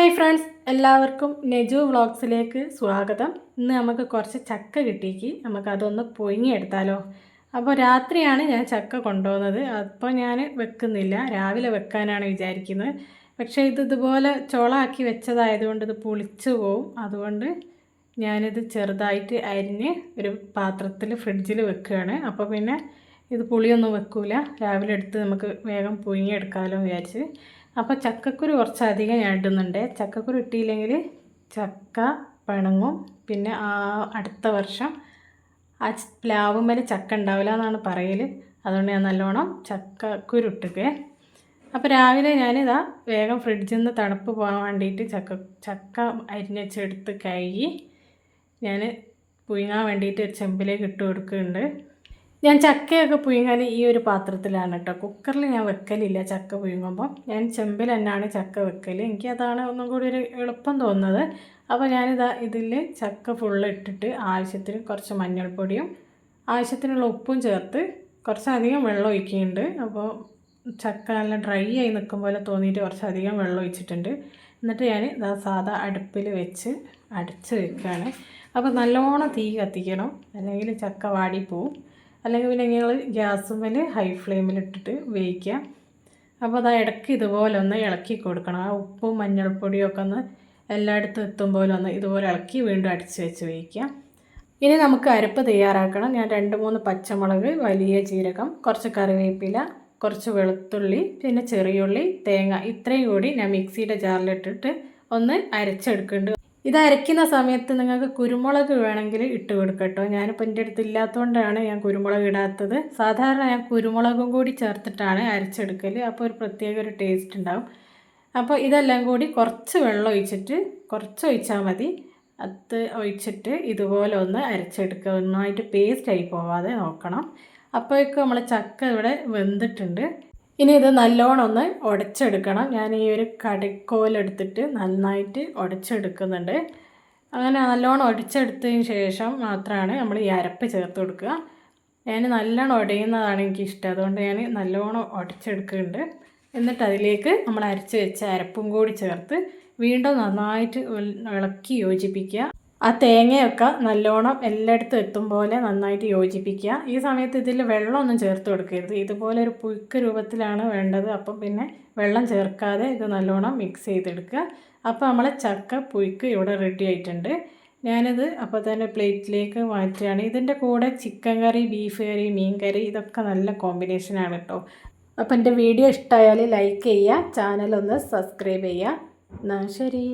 Hi friends, എല്ലാവർക്കും നെജു വ്ളോഗ്സിലേക്ക് സ്വാഗതം. ഇന്ന് നമുക്ക് കുറച്ച് ചക്ക കിട്ടിയേക്ക് നമുക്കതൊന്ന് പൊയിങ്ങെടുത്താലോ. അപ്പോൾ രാത്രിയാണ് ഞാൻ ചക്ക കൊണ്ടുപോകുന്നത്. അപ്പോൾ ഞാൻ വെക്കുന്നില്ല, രാവിലെ വെക്കാനാണ് വിചാരിക്കുന്നത്. പക്ഷേ ഇതുപോലെ ചോളാക്കി വെച്ചതായതുകൊണ്ട് ഇത് പുളിച്ചു പോവും. അതുകൊണ്ട് ഞാനിത് ചെറുതായിട്ട് അരിഞ്ഞ് ഒരു പാത്രത്തിൽ ഫ്രിഡ്ജിൽ വെക്കുകയാണ്. അപ്പോൾ പിന്നെ ഇത് പുളിയൊന്നും വെക്കൂല, രാവിലെ എടുത്ത് നമുക്ക് വേഗം പൊയിങ്ങെടുക്കാമല്ലോ വിചാരിച്ച്. അപ്പോൾ ചക്കക്കുരു കുറച്ചധികം ഞാൻ ഇടുന്നുണ്ട്. ചക്കക്കുരു ഇട്ടില്ലെങ്കിൽ ചക്ക പിണങ്ങും. പിന്നെ അടുത്ത വർഷം ആ പ്ലാവുമ്മേൽ ചക്ക ഉണ്ടാവില്ല എന്നാണ് പറയൽ. അതുകൊണ്ട് ഞാൻ നല്ലോണം ചക്കക്കുരു ഇട്ടിക്കേ. അപ്പോൾ രാവിലെ ഞാനിതാ വേഗം ഫ്രിഡ്ജിൽ നിന്ന് തണുപ്പ് പോകാൻ വേണ്ടിയിട്ട് ചക്ക അരിഞ്ഞെടുത്ത് കഴുകി ഞാൻ പുഴുങ്ങാൻ വേണ്ടിയിട്ട് ഒരു ചെമ്പിലേക്ക് ഇട്ട് കൊടുക്കുന്നുണ്ട്. ഞാൻ ചക്കയൊക്കെ പുഴുങ്ങാൻ ഈ ഒരു പാത്രത്തിലാണ് കേട്ടോ. കുക്കറിൽ ഞാൻ വെക്കലില്ല. ചക്ക പുഴുങ്ങുമ്പോൾ ഞാൻ ചെമ്പിൽ തന്നെയാണ് ചക്ക വെക്കൽ. എനിക്കതാണ് ഒന്നും കൂടി ഒരു എളുപ്പം തോന്നുന്നത്. അപ്പോൾ ഞാനിതാ ഇതിൽ ചക്ക ഫുള്ള് ഇട്ടിട്ട് ആവശ്യത്തിന് കുറച്ച് മഞ്ഞൾപ്പൊടിയും ആവശ്യത്തിനുള്ള ഉപ്പും ചേർത്ത് കുറച്ചധികം വെള്ളം ഒഴിക്കുന്നുണ്ട്. അപ്പോൾ ചക്ക നല്ല ഡ്രൈ ആയി നിൽക്കും പോലെ തോന്നിയിട്ട് കുറച്ചധികം വെള്ളം ഒഴിച്ചിട്ടുണ്ട്. എന്നിട്ട് ഞാൻ ഇതാ സാധാ അടുപ്പിൽ വെച്ച് അടച്ച് വെക്കുകയാണ്. അപ്പോൾ നല്ലോണം തീ കത്തിക്കണം, അല്ലെങ്കിൽ ചക്ക വാടിപ്പോവും. അല്ലെങ്കിൽ പിന്നെ നിങ്ങൾ ഗ്യാസുമ്മേൽ ഹൈ ഫ്ലെയിമിലിട്ടിട്ട് വേവിക്കുക. അപ്പോൾ അത് ഇടയ്ക്ക് ഇതുപോലെ ഒന്ന് ഇളക്കി കൊടുക്കണം. ആ ഉപ്പും മഞ്ഞൾപ്പൊടിയും ഒക്കെ ഒന്ന് എല്ലായിടത്തും എത്തുമ്പോൾ ഒന്ന് ഇതുപോലെ ഇളക്കി വീണ്ടും അടിച്ച് വെച്ച് വേവിക്കുക. ഇനി നമുക്ക് അരപ്പ് തയ്യാറാക്കണം. ഞാൻ 2-3 പച്ചമുളക്, വലിയ ജീരകം, കുറച്ച് കറിവേപ്പില, കുറച്ച് വെളുത്തുള്ളി, പിന്നെ ചെറിയുള്ളി, തേങ്ങ, ഇത്രയും കൂടി ഞാൻ മിക്സിയുടെ ജാറിലിട്ടിട്ട് ഒന്ന് അരച്ചെടുക്കുന്നുണ്ട്. ഇത് അരയ്ക്കുന്ന സമയത്ത് നിങ്ങൾക്ക് കുരുമുളക് വേണമെങ്കിൽ ഇട്ട് കൊടുക്കട്ടോ. ഞാനിപ്പോൾ എൻ്റെ അടുത്ത് ഇല്ലാത്തതുകൊണ്ടാണ് ഞാൻ കുരുമുളക് ഇടാത്തത്. സാധാരണ ഞാൻ കുരുമുളകും കൂടി ചേർത്തിട്ടാണ് അരച്ചെടുക്കൽ. അപ്പോൾ ഒരു പ്രത്യേക ഒരു ടേസ്റ്റ് ഉണ്ടാവും. അപ്പോൾ ഇതെല്ലാം കൂടി കുറച്ച് വെള്ളം ഒഴിച്ചിട്ട്, കുറച്ച് ഒഴിച്ചാൽ മതി, അത് ഒഴിച്ചിട്ട് ഇതുപോലെ ഒന്ന് അരച്ചെടുക്കുക. ഒന്നായിട്ട് പേസ്റ്റായി പോവാതെ നോക്കണം. അപ്പോഴേക്കും നമ്മൾ ചക്ക ഇവിടെ വെന്തിട്ടുണ്ട്. ഇനി ഇത് നല്ലോണം ഒന്ന് ഉടച്ചെടുക്കണം. ഞാൻ ഈ ഒരു കടക്കോലെടുത്തിട്ട് നന്നായിട്ട് ഉടച്ചെടുക്കുന്നുണ്ട്. അങ്ങനെ നല്ലോണം ഉടച്ചെടുത്തതിന് ശേഷം മാത്രമാണ് നമ്മൾ ഈ അരപ്പ് ചേർത്ത് കൊടുക്കുക. ഞാൻ നല്ലോണം ഉടയുന്നതാണ് എനിക്കിഷ്ടം, അതുകൊണ്ട് ഞാൻ നല്ലോണം ഉടച്ചെടുക്കുന്നുണ്ട്. എന്നിട്ട് അതിലേക്ക് നമ്മൾ അരച്ച് വെച്ച അരപ്പും കൂടി ചേർത്ത് വീണ്ടും നന്നായിട്ട് ഇളക്കി യോജിപ്പിക്കുക. ആ തേങ്ങയൊക്കെ നല്ലോണം എല്ലായിടത്തും എത്തും പോലെ നന്നായിട്ട് യോജിപ്പിക്കുക. ഈ സമയത്ത് ഇതിൽ വെള്ളമൊന്നും ചേർത്ത് കൊടുക്കരുത്. ഇതുപോലെ ഒരു പുഴുക്ക് രൂപത്തിലാണ് വേണ്ടത്. അപ്പം പിന്നെ വെള്ളം ചേർക്കാതെ ഇത് നല്ലോണം മിക്സ് ചെയ്തെടുക്കുക. അപ്പോൾ നമ്മളെ ചക്ക പുഴുക്ക് ഇവിടെ റെഡി ആയിട്ടുണ്ട്. ഞാനിത് അപ്പോൾ തന്നെ പ്ലേറ്റിലേക്ക് മാറ്റുകയാണ്. ഇതിൻ്റെ കൂടെ ചിക്കൻ കറി, ബീഫ് കറി, മീൻ കറി, ഇതൊക്കെ നല്ല കോമ്പിനേഷനാണ് കേട്ടോ. അപ്പോൾ എൻ്റെ വീഡിയോ ഇഷ്ടമായാൽ ലൈക്ക് ചെയ്യുക, ചാനലൊന്ന് സബ്സ്ക്രൈബ് ചെയ്യുക. എന്നാൽ ശരി.